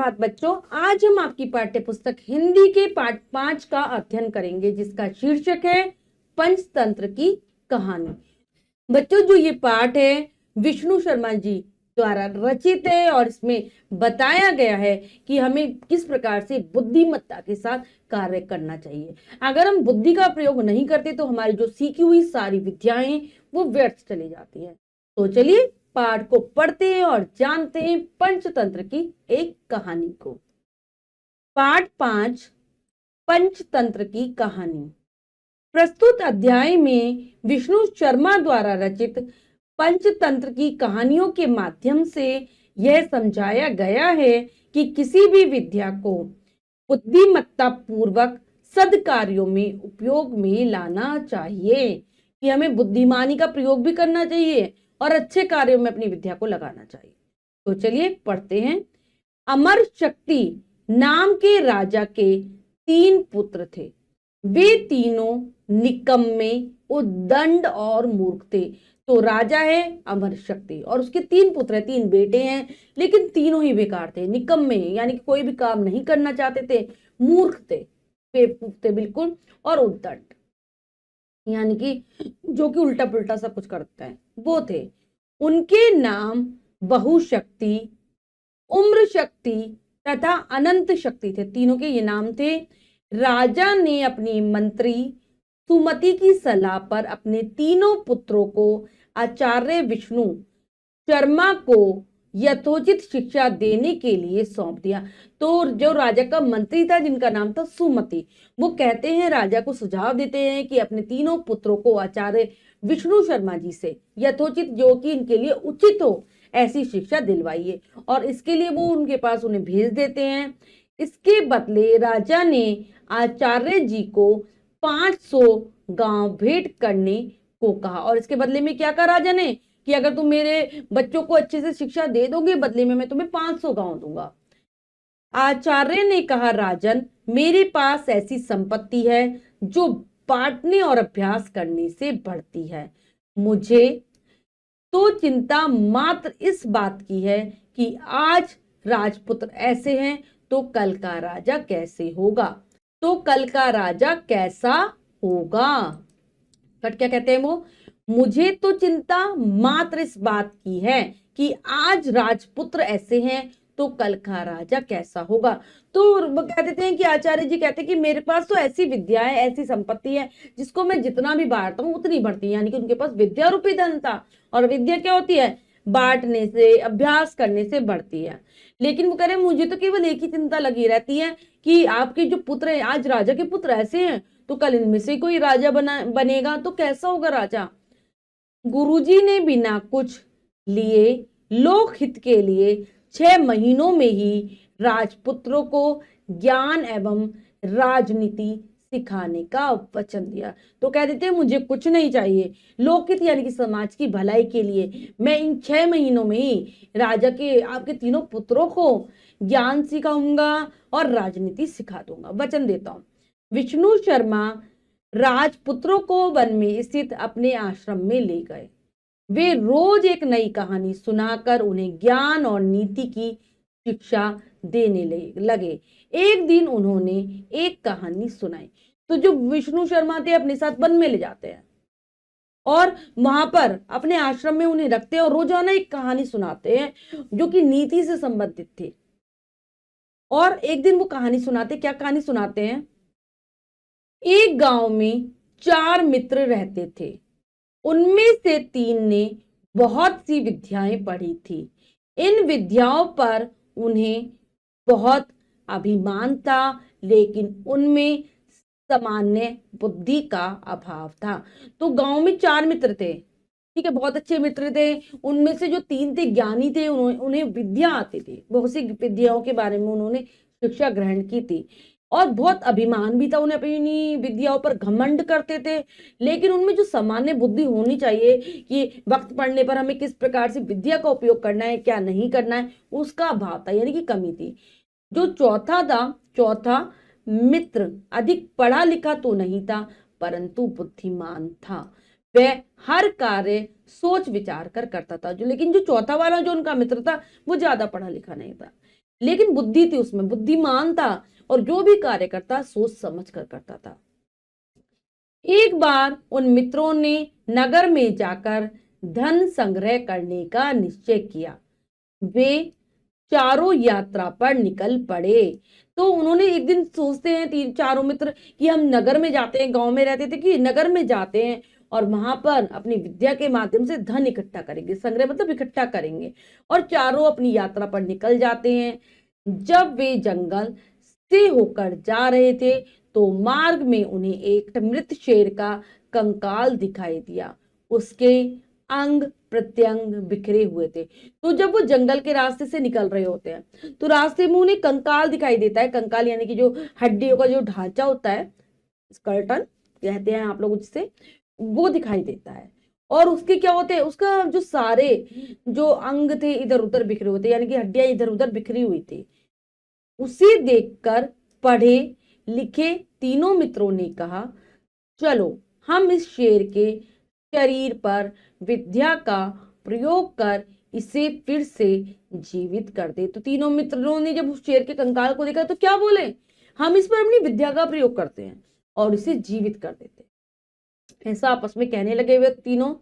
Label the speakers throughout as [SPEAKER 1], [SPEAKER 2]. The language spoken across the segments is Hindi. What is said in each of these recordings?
[SPEAKER 1] सुप्रभात बच्चों, आज हम आपकी पाठ्य पुस्तक हिंदी के पाठ 5 का अध्ययन करेंगे, जिसका शीर्षक है पंचतंत्र की कहानी। बच्चों, जो ये पाठ है विष्णु शर्मा जी द्वारा रचित है और इसमें बताया गया है कि हमें किस प्रकार से बुद्धिमत्ता के साथ कार्य करना चाहिए। अगर हम बुद्धि का प्रयोग नहीं करते तो हमारी जो सीखी हुई सारी विद्याएं वो व्यर्थ चली जाती हैं। तो चलिए पाठ को पढ़ते हैं और जानते हैं पंचतंत्र की एक कहानी को। पाठ 5, पंचतंत्र की कहानी। प्रस्तुत अध्याय में विष्णु शर्मा द्वारा रचित पंचतंत्र की कहानियों के माध्यम से यह समझाया गया है कि किसी भी विद्या को बुद्धिमत्ता पूर्वक सद्कार्यों में उपयोग में लाना चाहिए, कि हमें बुद्धिमानी का प्रयोग भी करना चाहिए और अच्छे कार्यों में अपनी विद्या को लगाना चाहिए। तो चलिए पढ़ते हैं। अमर शक्ति नाम के राजा के 3 पुत्र थे। वे तीनों निकम्मे, उद्दंड और मूर्ख थे। तो राजा है अमर शक्ति और उसके 3 पुत्र हैं, 3 बेटे हैं, लेकिन तीनों ही बेकार थे, निकम्मे यानी कि कोई भी काम नहीं करना चाहते थे, मूर्ख थे, बेवकूफ थे बिल्कुल, और उद्दंड यानी कि जो कि उल्टा पुल्टा सब कुछ करते हैं वो थे। उनके नाम बहुशक्ति, उम्र शक्ति तथा अनंत शक्ति थे। तीनों के ये नाम थे। राजा ने अपनी मंत्री सुमति की सलाह पर अपने तीनों पुत्रों को आचार्य विष्णु शर्मा को यथोचित शिक्षा देने के लिए सौंप दिया। तो जो राजा का मंत्री था, जिनका नाम था सुमति, वो कहते हैं, राजा को सुझाव देते हैं कि अपने तीनों पुत्रों को आचार्य विष्णु शर्मा जी से यथोचित, जो कि इनके लिए उचित हो, ऐसी शिक्षा दिलवाइए। और इसके लिए वो उनके पास उन्हें भेज देते हैं। इसके बदले राजा ने आचार्य जी को 500 गांव भेंट करने को कहा। और इसके बदले में क्या कहा राजा ने, कि अगर तुम मेरे बच्चों को अच्छे से शिक्षा दे दोगे, बदले में मैं तुम्हें 500 गांव दूंगा। आचार्य ने कहा, राजन, मेरे पास ऐसी संपत्ति है जो बांटने और अभ्यास करने से बढ़ती है। मुझे तो चिंता मात्र इस बात की है कि आज राजपुत्र ऐसे हैं तो कल का राजा कैसे होगा, तो कल का राजा कैसा होगा। बट क्या कहते हैं वो, मुझे तो चिंता मात्र इस बात की है कि आज राजपुत्र ऐसे हैं तो कल का राजा कैसा होगा। तो वो कह देते हैं कि आचार्य जी कहते हैं कि मेरे पास तो ऐसी विद्या है, ऐसी संपत्ति है, जिसको मैं जितना भी बांटता हूँ उतनी बढ़ती है। यानी कि उनके पास विद्या रूपी धन था, और विद्या क्या होती है, बांटने से, अभ्यास करने से बढ़ती है। लेकिन वो कह रहे हैं, मुझे तो केवल एक ही चिंता लगी रहती है कि आपके जो पुत्र हैं, आज राजा के पुत्र ऐसे हैं तो कल इनमें से कोई राजा बनेगा तो कैसा होगा राजा। गुरुजी ने बिना कुछ लिए लोकहित के लिए 6 महीनों में ही राजपुत्रों को ज्ञान एवं राजनीति सिखाने का वचन दिया। तो कह देते हैं, मुझे कुछ नहीं चाहिए, लोकहित यानी कि समाज की भलाई के लिए मैं इन 6 महीनों में ही राजा के, आपके तीनों पुत्रों को ज्ञान सिखाऊंगा और राजनीति सिखा दूंगा, वचन देता हूं। विष्णु शर्मा राजपुत्रों को वन में स्थित अपने आश्रम में ले गए। वे रोज एक नई कहानी सुनाकर उन्हें ज्ञान और नीति की शिक्षा देने लगे। एक दिन उन्होंने एक कहानी सुनाई। तो जो विष्णु शर्मा थे अपने साथ वन में ले जाते हैं और वहां पर अपने आश्रम में उन्हें रखते हैं और रोजाना एक कहानी सुनाते हैं जो कि नीति से संबंधित थी। और एक दिन वो कहानी सुनाते, क्या कहानी सुनाते हैं, एक गांव में 4 मित्र रहते थे। उनमें से 3 ने बहुत सी विद्याएं पढ़ी थी। इन विद्याओं पर उन्हें बहुत अभिमान था, लेकिन उनमें सामान्य बुद्धि का अभाव था। तो गांव में 4 मित्र थे, ठीक है, बहुत अच्छे मित्र थे। उनमें से जो 3 थे ज्ञानी थे, उन्हें विद्या आती थी, बहुत सी विद्याओं के बारे में उन्होंने शिक्षा ग्रहण की थी और बहुत अभिमान भी था, उन्हें अपनी विद्याओं पर घमंड करते थे। लेकिन उनमें जो सामान्य बुद्धि होनी चाहिए कि वक्त पड़ने पर हमें किस प्रकार से विद्या का उपयोग करना है, क्या नहीं करना है, उसका अभाव था, यानी कि कमी थी। जो चौथा मित्र अधिक पढ़ा लिखा तो नहीं था, परंतु बुद्धिमान था। वह हर कार्य सोच विचार कर करता था। लेकिन जो चौथा वाला जो उनका मित्र था वो ज्यादा पढ़ा लिखा नहीं था। लेकिन बुद्धि थी उसमें, बुद्धिमान था और जो भी कार्य करता सोच समझ कर करता था। एक बार उन मित्रों ने नगर में जाकर धन संग्रह करने का निश्चय किया। वे चारों यात्रा पर निकल पड़े। तो उन्होंने एक दिन सोचते हैं तीन चारों मित्र कि हम नगर में जाते हैं, गांव में रहते थे कि नगर में जाते हैं और वहां पर अपनी विद्या के माध्यम से धन इकट्ठा करेंगे, संग्रह मतलब इकट्ठा करेंगे, और चारों अपनी यात्रा पर निकल जाते हैं। जब वे जंगल से होकर जा रहे थे तो मार्ग में उन्हें एक मृत शेर का कंकाल दिखाई दिया। उसके अंग प्रत्यंग बिखरे हुए थे। तो जब वो जंगल के रास्ते से निकल रहे होते हैं तो रास्ते में उन्हें कंकाल दिखाई देता है। कंकाल यानी कि जो हड्डियों का जो ढांचा होता है, स्केलेटन कहते हैं आप लोग जिससे, वो दिखाई देता है। और उसके क्या होते हैं, उसका जो सारे जो अंग थे इधर उधर बिखरे हुए थे, यानी कि हड्डियां इधर उधर बिखरी हुई थी। उसे देखकर पढ़े लिखे तीनों मित्रों ने कहा, चलो हम इस शेर के शरीर पर विद्या का प्रयोग कर इसे फिर से जीवित कर दे। तो तीनों मित्रों ने जब उस शेर के कंकाल को देखा तो क्या बोले, हम इस पर अपनी विद्या का प्रयोग करते हैं और इसे जीवित कर देते हैं। ऐसा आपस में कहने लगे वे तीनों।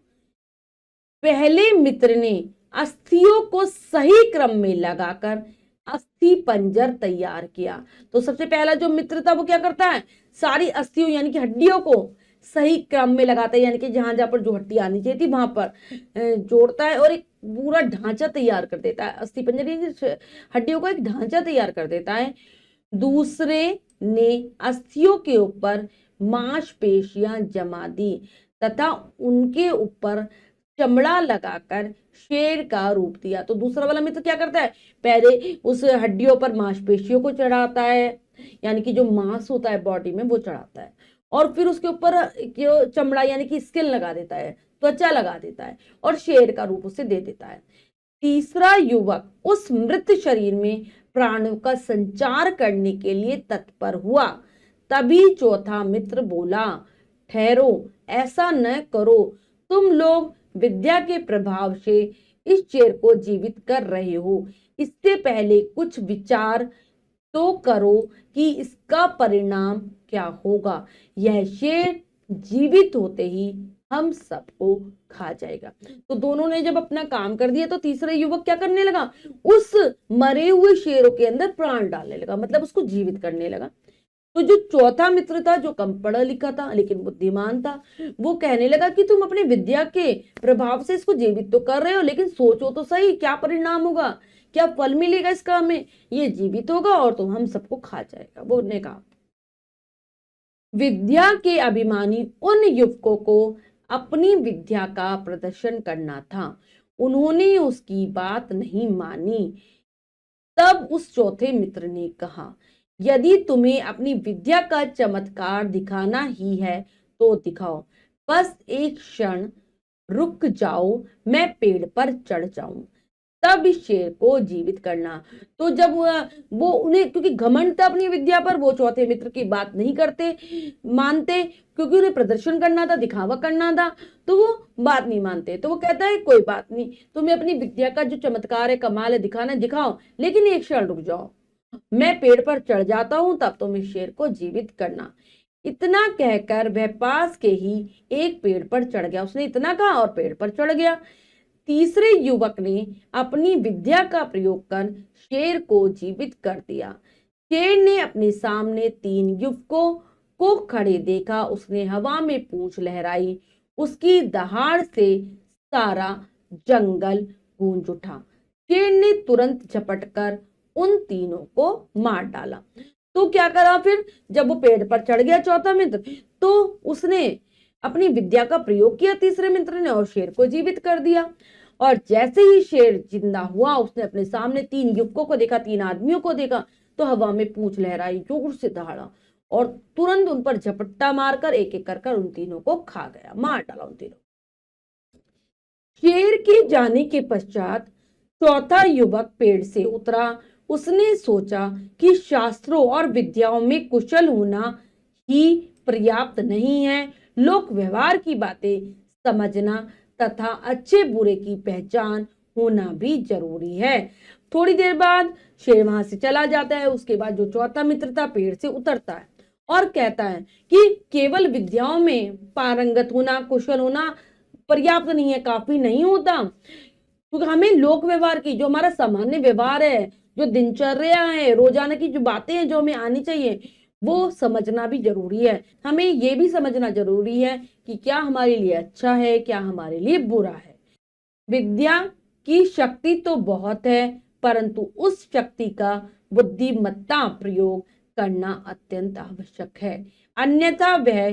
[SPEAKER 1] पहले मित्र ने अस्थियों को सही क्रम में लगाकर अस्थि पंजर तैयार किया। तो सबसे पहला जो मित्र था वो क्या करता है, सारी अस्थियों यानी कि हड्डियों को सही क्रम में लगाता है, यानी कि जहां जहां पर जो हड्डी आनी चाहिए थी वहां पर जोड़ता है और एक पूरा ढांचा तैयार कर देता है। अस्थि पंजर हड्डियों का एक ढांचा तैयार कर देता है। दूसरे ने अस्थियों के ऊपर मांसपेशियां जमा दी तथा उनके ऊपर चमड़ा लगाकर शेर का रूप दिया। तो दूसरा वाला मित्र क्या करता है, पहले उस हड्डियों पर मांसपेशियों को चढ़ाता है, यानी कि जो मांस होता है बॉडी में वो चढ़ाता है, और फिर उसके ऊपर चमड़ा यानी कि स्किन लगा देता है, त्वचा लगा देता है और शेर का रूप उसे दे देता है। तीसरा युवक उस मृत शरीर में प्राणों का संचार करने के लिए तत्पर हुआ। तभी चौथा मित्र बोला, ठहरो, ऐसा न करो, तुम लोग विद्या के प्रभाव से इस शेर को जीवित कर रहे हो, इससे पहले कुछ विचार तो करो कि इसका परिणाम क्या होगा। यह शेर जीवित होते ही हम सबको खा जाएगा। तो दोनों ने जब अपना काम कर दिया तो तीसरा युवक क्या करने लगा, उस मरे हुए शेरों के अंदर प्राण डालने लगा, मतलब उसको जीवित करने लगा। तो जो चौथा मित्र था, जो कम पढ़ा लिखा था लेकिन बुद्धिमान था, वो कहने लगा कि तुम अपने विद्या के प्रभाव से इसको जीवित तो कर रहे हो, लेकिन सोचो तो सही क्या परिणाम होगा, क्या फल मिलेगा इसका हमें, ये जीवित होगा और तो हम सबको खा जाएगा। वो ने कहा। विद्या के अभिमानी उन युवकों को अपनी विद्या का प्रदर्शन करना था। उन्होंने उसकी बात नहीं मानी। तब उस चौथे मित्र ने कहा, यदि तुम्हें अपनी विद्या का चमत्कार दिखाना ही है तो दिखाओ, बस एक क्षण रुक जाओ, मैं पेड़ पर चढ़ जाऊं, तब इस शेर को जीवित करना। तो जब वो उन्हें, क्योंकि घमंड था अपनी विद्या पर, वो चौथे मित्र की बात नहीं करते मानते, क्योंकि उन्हें प्रदर्शन करना था, दिखावा करना था, तो वो बात नहीं मानते। तो वो कहता है कोई बात नहीं, तुम्हें अपनी विद्या का जो चमत्कार है, कमाल है, दिखाना दिखाओ, लेकिन एक क्षण रुक जाओ, मैं पेड़ पर चढ़ जाता हूं, तब तुम इस शेर को जीवित करना। इतना कहकर वह पास के ही एक पेड़ पर चढ़ गया। उसने इतना कहा और पेड़ पर चढ़ गया। तीसरे युवक ने अपनी विद्या का प्रयोग कर शेर को जीवित कर दिया। शेर ने अपने सामने तीन युवकों को खड़े देखा। उसने हवा में पूंछ लहराई, उसकी दहाड़ से सारा जंगल गूंज उठा। शेर ने तुरंत झपटकर उन तीनों को मार डाला। तो क्या करा फिर, जब वो पेड़ पर चढ़ गया चौथा मित्र, तो उसने अपनी विद्या का प्रयोग किया तीसरे मित्र ने और शेर को जीवित कर दिया। और जैसे ही शेर जिंदा हुआ, उसने अपने सामने तीन युवकों को देखा, तीन आदमियों को देखा, तो हवा में पूंछ लहराई, जोर से दहाड़ा और तुरंत उन पर झपट्टा मारकर एक एक कर उन तीनों को खा गया, मार डाला उन तीनों। शेर के जाने के पश्चात चौथा युवक पेड़ से उतरा। उसने सोचा कि शास्त्रों और विद्याओं में कुशल होना ही पर्याप्त नहीं है, लोक व्यवहार की बातें समझना तथा अच्छे बुरे की पहचान होना भी जरूरी है। थोड़ी देर बाद शेर वहां से चला जाता है। उसके बाद जो चौथा मित्र था पेड़ से उतरता है और कहता है कि केवल विद्याओं में पारंगत होना, कुशल होना पर्याप्त नहीं है, काफी नहीं होता, क्योंकि हमें लोक व्यवहार की, जो हमारा सामान्य व्यवहार है, जो दिनचर्या है, रोजाना की जो बातें हैं जो हमें आनी चाहिए, वो समझना भी जरूरी है। हमें ये भी समझना जरूरी है कि क्या हमारे लिए अच्छा है, क्या हमारे लिए बुरा है। विद्या की शक्ति तो बहुत है, परंतु उस शक्ति का बुद्धिमत्ता प्रयोग करना अत्यंत आवश्यक है, अन्यथा वह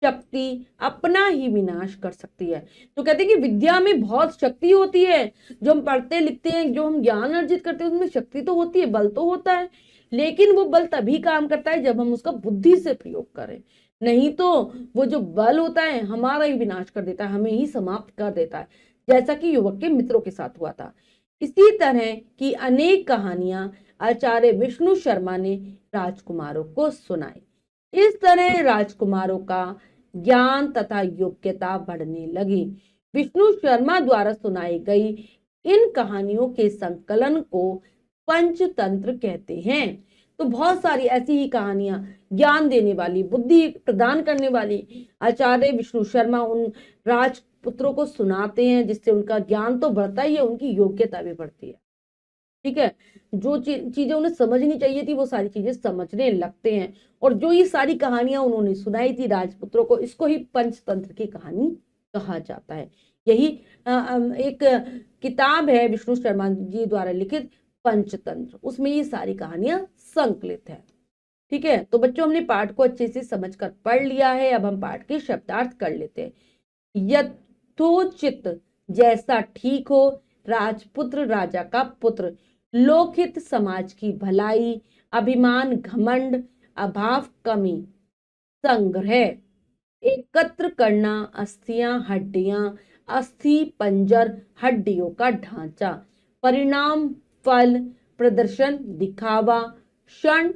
[SPEAKER 1] शक्ति अपना ही विनाश कर सकती है। तो कहते हैं कि विद्या में बहुत शक्ति होती है, जो हम पढ़ते लिखते हैं, जो हम ज्ञान अर्जित करते हैं, उसमें शक्ति तो होती है, बल तो होता है, लेकिन वो बल तभी काम करता है जब हम उसका बुद्धि से प्रयोग करें। नहीं तो वो जो बल होता है हमारा ही विनाश कर देता है, हमें ही समाप्त कर देता है, जैसा कि युवक के मित्रों के साथ हुआ था। इसी तरह की अनेक कहानियां आचार्य विष्णु शर्मा ने राजकुमारों को सुनाई। इस तरह राजकुमारों का ज्ञान तथा योग्यता बढ़ने लगी। विष्णु शर्मा द्वारा सुनाई गई इन कहानियों के संकलन को पंचतंत्र कहते हैं। तो बहुत सारी ऐसी ही कहानियां ज्ञान देने वाली, बुद्धि प्रदान करने वाली आचार्य विष्णु शर्मा उन राजपुत्रों को सुनाते हैं, जिससे उनका ज्ञान तो बढ़ता ही है, उनकी योग्यता भी बढ़ती है। ठीक है, जो चीजें उन्हें समझनी चाहिए थी वो सारी चीजें समझने लगते हैं। और जो ये सारी कहानियां उन्होंने सुनाई थी राजपुत्रों को, इसको ही पंचतंत्र की कहानी कहा जाता है। यही एक किताब है विष्णु शर्मा जी द्वारा लिखित पंचतंत्र, उसमें ये सारी कहानियां संकलित है। ठीक है, तो बच्चों हमने पाठ को अच्छे से समझकर पढ़ लिया है। अब हम पाठ के शब्दार्थ कर लेते हैं। यथोचित, जैसा ठीक हो, राजपुत्र राजा का पुत्र, लोकहित समाज की भलाई, अभिमान घमंड, अभाव कमी, संग्रह, एकत्र करना, अस्थियां हड्डियां, अस्थि पंजर हड्डियों का ढांचा, परिणाम फल, प्रदर्शन दिखावा, क्षण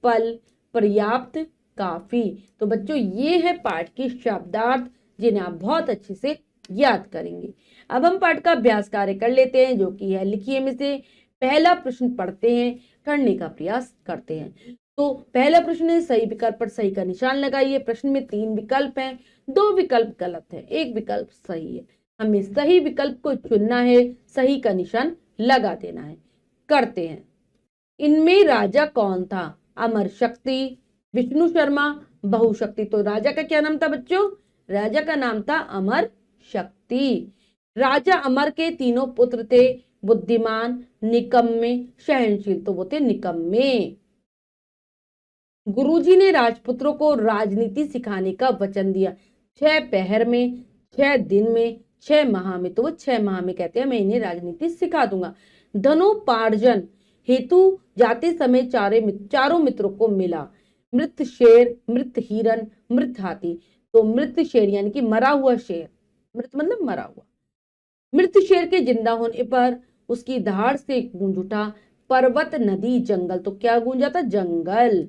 [SPEAKER 1] पल, पर्याप्त काफी। तो बच्चों ये है पाठ के शब्दार्थ, जिन्हें आप बहुत अच्छे से याद करेंगे। अब हम पाठ का अभ्यास कार्य कर लेते हैं, जो कि है लिखिए में से पहला प्रश्न पढ़ते हैं, करने का प्रयास करते हैं। तो पहला प्रश्न है, सही विकल्प पर सही का निशान लगाइए। प्रश्न में 3 विकल्प हैं, 2 विकल्प गलत है, 1 विकल्प सही है। हमें सही विकल्प को चुनना है, सही का निशान लगा देना है। करते हैं। इनमें राजा कौन था? अमर शक्ति, विष्णु शर्मा, बहुशक्ति। तो राजा का क्या नाम था बच्चों? राजा का नाम था अमर शक्ति। राजा अमर के तीनों पुत्र थे, बुद्धिमान, निकम्मे, सहनशील। तो वो थे निकम्मे। गुरुजी ने राजपुत्रों को राजनीति सिखाने का वचन दिया, 6 पहर में, 6 दिन में, 6 माह में। तो वो 6 माह में कहते हैं मैं इन्हें राजनीति सिखा दूंगा। धनोपार्जन हेतु जाते समय चारों मित्रों को मिला, मृत शेर, मृत हिरन, मृत हाथी। तो मृत शेर यानी कि मरा हुआ शेर, मृत मतलब मरा हुआ। मृत शेर के जिंदा होने पर उसकी दहाड़ से गूंज उठा पर्वत, नदी, जंगल। तो क्या गूंजा था? जंगल।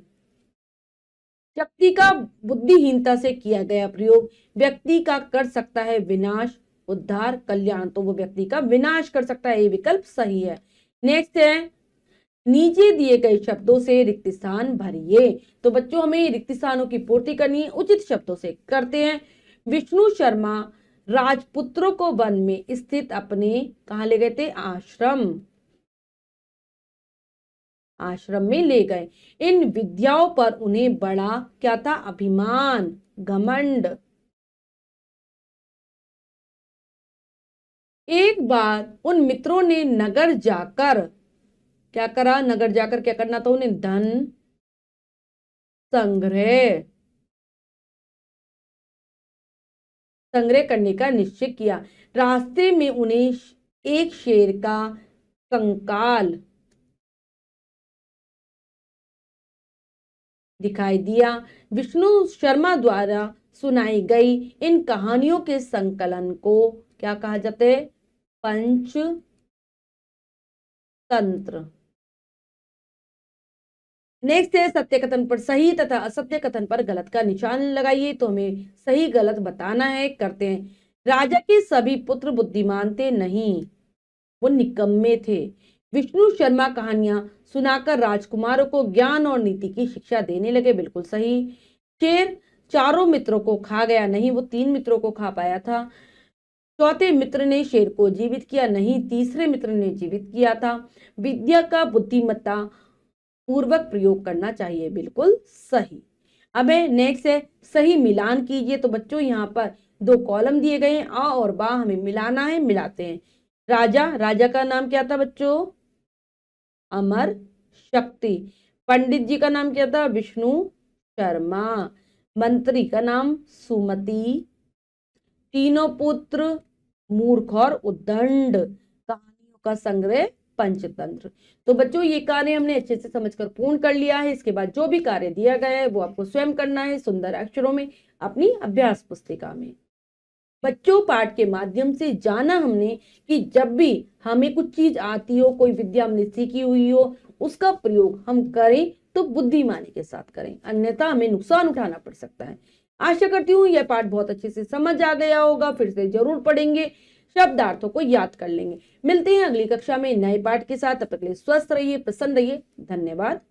[SPEAKER 1] शक्ति का बुद्धिहीनता से किया गया प्रयोग व्यक्ति का कर सकता है विनाश, उद्धार, कल्याण। तो वो व्यक्ति का विनाश कर सकता है, ये विकल्प सही है। नेक्स्ट है, नीचे दिए गए शब्दों से रिक्त स्थान भरिए। तो बच्चों हमें रिक्त स्थानों की पूर्ति करनी है, उचित शब्दों से करते हैं। विष्णु शर्मा राजपुत्रों को वन में स्थित अपने, कहां ले गए थे? आश्रम। आश्रम में ले गए। इन विद्याओं पर उन्हें बड़ा क्या था? अभिमान, घमंड। एक बार उन मित्रों ने नगर जाकर क्या करा? नगर जाकर क्या करना था उन्हें? धन संग्रह करने का निश्चय किया। रास्ते में उन्हें एक शेर का कंकाल दिखाई दिया। विष्णु शर्मा द्वारा सुनाई गई इन कहानियों के संकलन को क्या कहा जाता है? पंचतंत्र। नेक्स्ट है, सत्य कथन पर सही तथा असत्य कथन पर गलत का निशान लगाइए। तो हमें सही गलत बताना है, करते हैं। राजा के सभी पुत्र बुद्धिमान थे नहीं, वो निकम्मे थे। विष्णु शर्मा कहानियां सुनाकर राजकुमारों को ज्ञान और नीति की शिक्षा देने लगे। बिल्कुल सही। शेर चारों मित्रों को खा गया नहीं, वो 3 मित्रों को खा पाया था। चौथे मित्र ने शेर को जीवित किया नहीं, तीसरे मित्र ने जीवित किया था। विद्या का बुद्धिमत्ता पूर्वक प्रयोग करना चाहिए। बिल्कुल सही। अब नेक्स्ट है सही मिलान कीजिए। तो बच्चों यहाँ पर 2 कॉलम दिए गए हैं, आ और बा हमें मिलाना है, मिलाते हैं। राजा का नाम क्या था बच्चों? अमर शक्ति। पंडित जी का नाम क्या था? विष्णु शर्मा। मंत्री का नाम सुमति। तीनों पुत्र मूर्ख और उद्दंड। कहानियों का संग्रह पंचतंत्र। तो बच्चों ये कार्य हमने अच्छे से समझकर पूर्ण कर लिया है। इसके बाद जो भी कार्य दिया गया है वो आपको स्वयं करना है सुंदर अक्षरों में अपनी अभ्यास पुस्तिका में। बच्चों पाठ के माध्यम से जाना हमने कि जब भी हमें कुछ चीज आती हो, कोई विद्या हमने सीखी हुई हो, उसका प्रयोग हम करें तो बुद्धिमानी के साथ करें, अन्यथा हमें नुकसान उठाना पड़ सकता है। आशा करती हूँ यह पाठ बहुत अच्छे से समझ आ गया होगा। फिर से जरूर पढ़ेंगे, शब्दार्थों को याद कर लेंगे। मिलते हैं अगली कक्षा में नए पाठ के साथ। तब तक के लिए स्वस्थ रहिए, प्रसन्न रहिए। धन्यवाद।